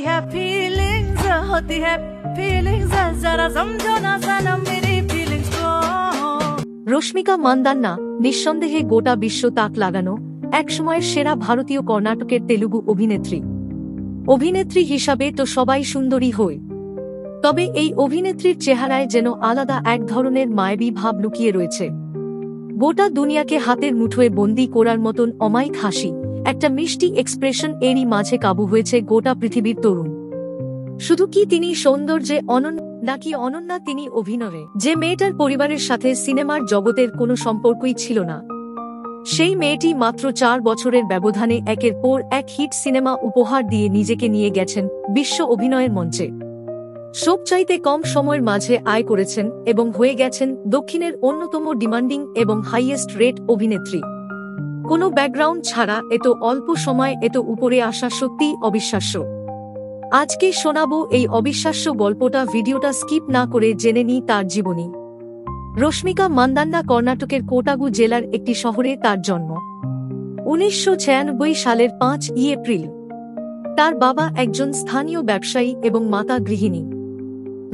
है फीलिंग्स जरा समझो ना सनम मेरी फीलिंग्स को। রশ্মিকা মান্দান্না নিঃসন্দেহে গোটা বিশ্ব তাক লাগানো একসময়ের সেরা ভারতীয় কর্ণাটকের তেলুগু অভিনেত্রী হিসাবে তো সবাই সুন্দরী হয়, তবে এই অভিনেত্রীর চেহারায় যেন আলাদা এক ধরনের মায়াবী ভাব লুকিয়ে রয়েছে। গোটা দুনিয়াকে হাতের মুঠোয় বন্দী করার মতন অমায়িক হাসি, একটা মিষ্টি এক্সপ্রেশন, এরই মাঝে কাবু হয়েছে গোটা পৃথিবীর তরুণ। শুধু কি তিনি সৌন্দর্যে অনন্য, নাকি অনন্যা তিনি অভিনয়ে? যে মেয়েটার পরিবারের সাথে সিনেমার জগতের কোনো সম্পর্কই ছিল না, সেই মেয়েটি মাত্র 4 বছরের ব্যবধানে একের পর এক হিট সিনেমা উপহার দিয়ে নিজেকে নিয়ে গেছেন বিশ্ব অভিনয়ের মঞ্চে। সবচাইতে কম সময়ের মাঝে আয় করেছেন এবং হয়ে গেছেন দক্ষিণের অন্যতম ডিমান্ডিং এবং হাইয়েস্ট রেট অভিনেত্রী। কোনো ব্যাকগ্রাউন্ড ছাড়া এত অল্প সময় এত উপরে আসা সত্যিই অবিশ্বাস্য। আজকে শোনাবো এই অবিশ্বাস্য গল্পটা, ভিডিওটা স্কিপ না করে জেনে নিই তার জীবনী। রশ্মিকা মান্দান্না কর্ণাটকের কোটাগু জেলার একটি শহরে তার জন্ম। 1996 সালের 5 এপ্রিল। তার বাবা একজন স্থানীয় ব্যবসায়ী এবং মাতা গৃহিণী।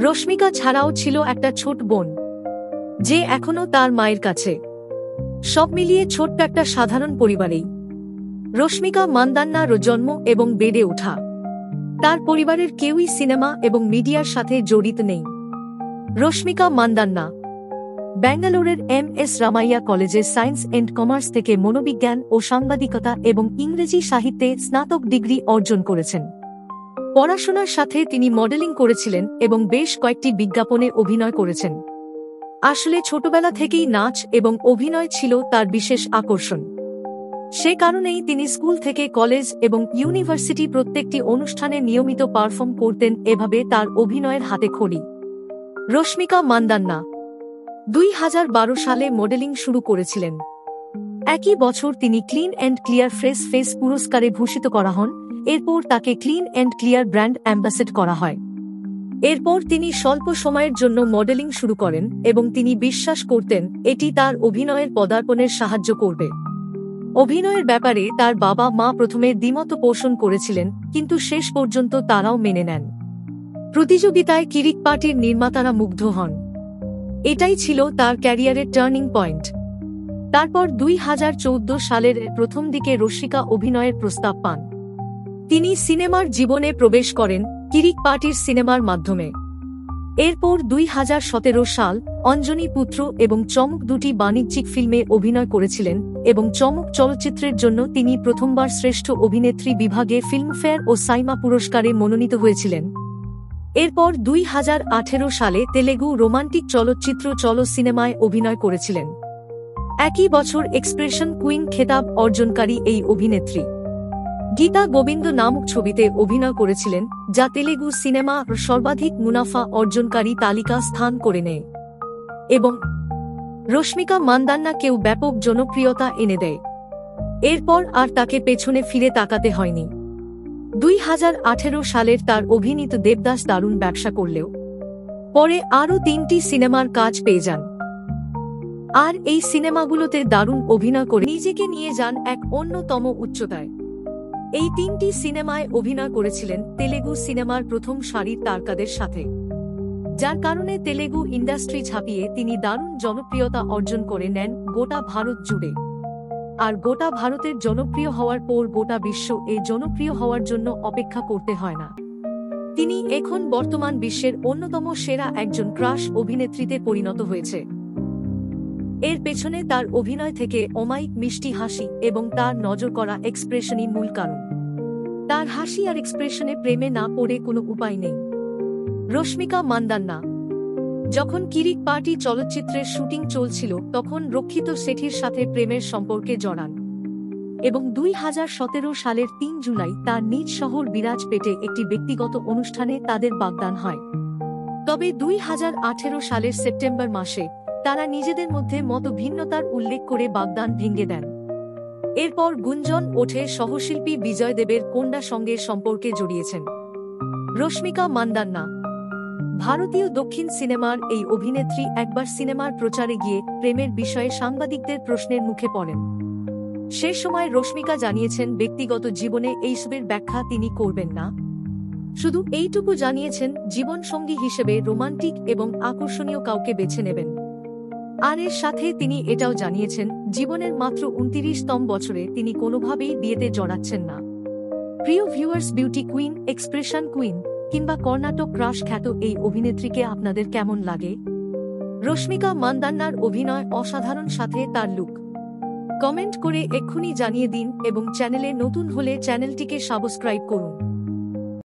রশ্মিকা ছাড়াও ছিল একটা ছোট বোন, যে এখনো তার মায়ের কাছে। সব মিলিয়ে ছোট্ট একটা সাধারণ পরিবারেই রশ্মিকা মান্দান্নার জন্ম এবং বেড়ে ওঠা। তার পরিবারের কেউই সিনেমা এবং মিডিয়ার সাথে জড়িত নেই। রশ্মিকা মান্দান্না ব্যাঙ্গালোরের MS রামাইয়া কলেজে সায়েন্স এন্ড কমার্স থেকে মনোবিজ্ঞান ও সাংবাদিকতা এবং ইংরেজি সাহিত্যে স্নাতক ডিগ্রি অর্জন করেছেন। পড়াশোনার সাথে তিনি মডেলিং করেছিলেন এবং বেশ কয়েকটি বিজ্ঞাপনে অভিনয় করেছেন। আসলে ছোটবেলা থেকেই নাচ এবং অভিনয় ছিল তার বিশেষ আকর্ষণ। সে কারণেই তিনি স্কুল থেকে কলেজ এবং ইউনিভার্সিটি প্রত্যেকটি অনুষ্ঠানে নিয়মিত পারফর্ম করতেন। এভাবে তার অভিনয়ের হাতে খড়ি। রশ্মিকা মান্দান্না 2012 সালে মডেলিং শুরু করেছিলেন। একই বছর তিনি clean and clear fresh face পুরস্কারে ভূষিত করা হন। এরপর তাকে ক্লিন অ্যান্ড ক্লিয়ার ব্র্যান্ড অ্যাম্বাসেড করা হয়। এরপর তিনি স্বল্প সময়ের জন্য মডেলিং শুরু করেন এবং তিনি বিশ্বাস করতেন এটি তার অভিনয়ের পদার্পণের সাহায্য করবে। অভিনয়ের ব্যাপারে তার বাবা মা প্রথমে দ্বিমত পোষণ করেছিলেন, কিন্তু শেষ পর্যন্ত তারাও মেনে নেন। প্রতিযোগিতায় কিরিক পার্টির নির্মাতারা মুগ্ধ হন। এটাই ছিল তার ক্যারিয়ারের টার্নিং পয়েন্ট। তারপর 2014 সালের প্রথম দিকে রশ্মিকা অভিনয়ের প্রস্তাব পান। তিনি সিনেমার জীবনে প্রবেশ করেন কিরিক পার্টির সিনেমার মাধ্যমে। এরপর 2017 সাল অঞ্জনী পুত্র এবং চমক দুটি বাণিজ্যিক ফিল্মে অভিনয় করেছিলেন এবং চমক চলচ্চিত্রের জন্য তিনি প্রথমবার শ্রেষ্ঠ অভিনেত্রী বিভাগে ফিল্মফেয়ার ও সাইমা পুরস্কারে মনোনীত হয়েছিলেন। এরপর 2018 সালে তেলেগু রোমান্টিক চলচ্চিত্র চলো সিনেমায় অভিনয় করেছিলেন। একই বছর এক্সপ্রেশন কুইন খেতাব অর্জনকারী এই অভিনেত্রী গীতা গোবিন্দ নামক ছবিতে অভিনয় করেছিলেন, যা তেলেগু সিনেমা সর্বাধিক মুনাফা অর্জনকারী তালিকা স্থান করে নেয় এবং রশ্মিকা মান্দান্নাকেও ব্যাপক জনপ্রিয়তা এনে দেয়। এরপর আর তাকে পেছনে ফিরে তাকাতে হয়নি। 2018 সালের তার অভিনীত দেবদাস দারুণ ব্যবসা করলেও পরে আরও 3টি সিনেমার কাজ পেয়ে যান। আর এই সিনেমাগুলোতে দারুণ অভিনয় করে নিজেকে নিয়ে যান এক অন্যতম উচ্চতায়। এই 3টি সিনেমায় অভিনয় করেছিলেন তেলেগু সিনেমার প্রথম সারির তারকাদের সাথে, যার কারণে তেলেগু ইন্ডাস্ট্রি ছাপিয়ে তিনি দারুণ জনপ্রিয়তা অর্জন করে নেন গোটা ভারত জুড়ে। আর গোটা ভারতের জনপ্রিয় হওয়ার পর গোটা বিশ্ব এই জনপ্রিয় হওয়ার জন্য অপেক্ষা করতে হয় না। তিনি এখন বর্তমান বিশ্বের অন্যতম সেরা একজন ক্রাশ অভিনেত্রীতে পরিণত হয়েছে। এর পেছনে তার অভিনয় থেকে অমায়িক মিষ্টি হাসি এবং তার নজর করা এক্সপ্রেশনই মূল কারণ। তার হাসি আর এক্সপ্রেশনে প্রেমে না পড়ে কোনো উপায় নেই। রশ্মিকা মান্দান্না যখন কিরিক পার্টি চলচ্চিত্রের শুটিং চলছিল, তখন রক্ষিত শেঠির সাথে প্রেমের সম্পর্কে জড়ান এবং 2017 সালের 3 জুলাই তার নিজ শহর বিরাজপেটে একটি ব্যক্তিগত অনুষ্ঠানে তাদের বাগদান হয়। তবে 2018 সালের সেপ্টেম্বর মাসে তারা নিজেদের মধ্যে মতভিন্নতার উল্লেখ করে বাগদান ভেঙে দেন। এরপর গুঞ্জন ওঠে সহশিল্পী বিজয় দেবের কন্যার সঙ্গে সম্পর্কে জড়িয়েছেন। রশ্মিকা মান্দান্না ভারতীয় দক্ষিণ সিনেমার এই অভিনেত্রী একবার সিনেমার প্রচারে গিয়ে প্রেমের বিষয়ে সাংবাদিকদের প্রশ্নের মুখে পড়েন। সে সময় রশ্মিকা জানিয়েছেন ব্যক্তিগত জীবনে এইসবের ব্যাখ্যা তিনি করবেন না। শুধু এইটুকু জানিয়েছেন জীবনসঙ্গী হিসেবে রোমান্টিক এবং আকর্ষণীয় কাউকে বেছে নেবেন। আর এর সাথে তিনি এটাও জানিয়েছেন জীবনের মাত্র 29তম বছরে তিনি কোনোভাবেই বিয়েতে জড়াচ্ছেন না। প্রিয় viewers, beauty queen, expression queen কিংবা কর্ণাটক ক্রাশ খ্যাত এই অভিনেত্রীকে আপনাদের কেমন লাগে? রশ্মিকা মান্দান্নার অভিনয় অসাধারণ, সাথে তার লুক। কমেন্ট করে এক্ষুনি জানিয়ে দিন এবং চ্যানেলে নতুন হলে চ্যানেলটিকে সাবস্ক্রাইব করুন।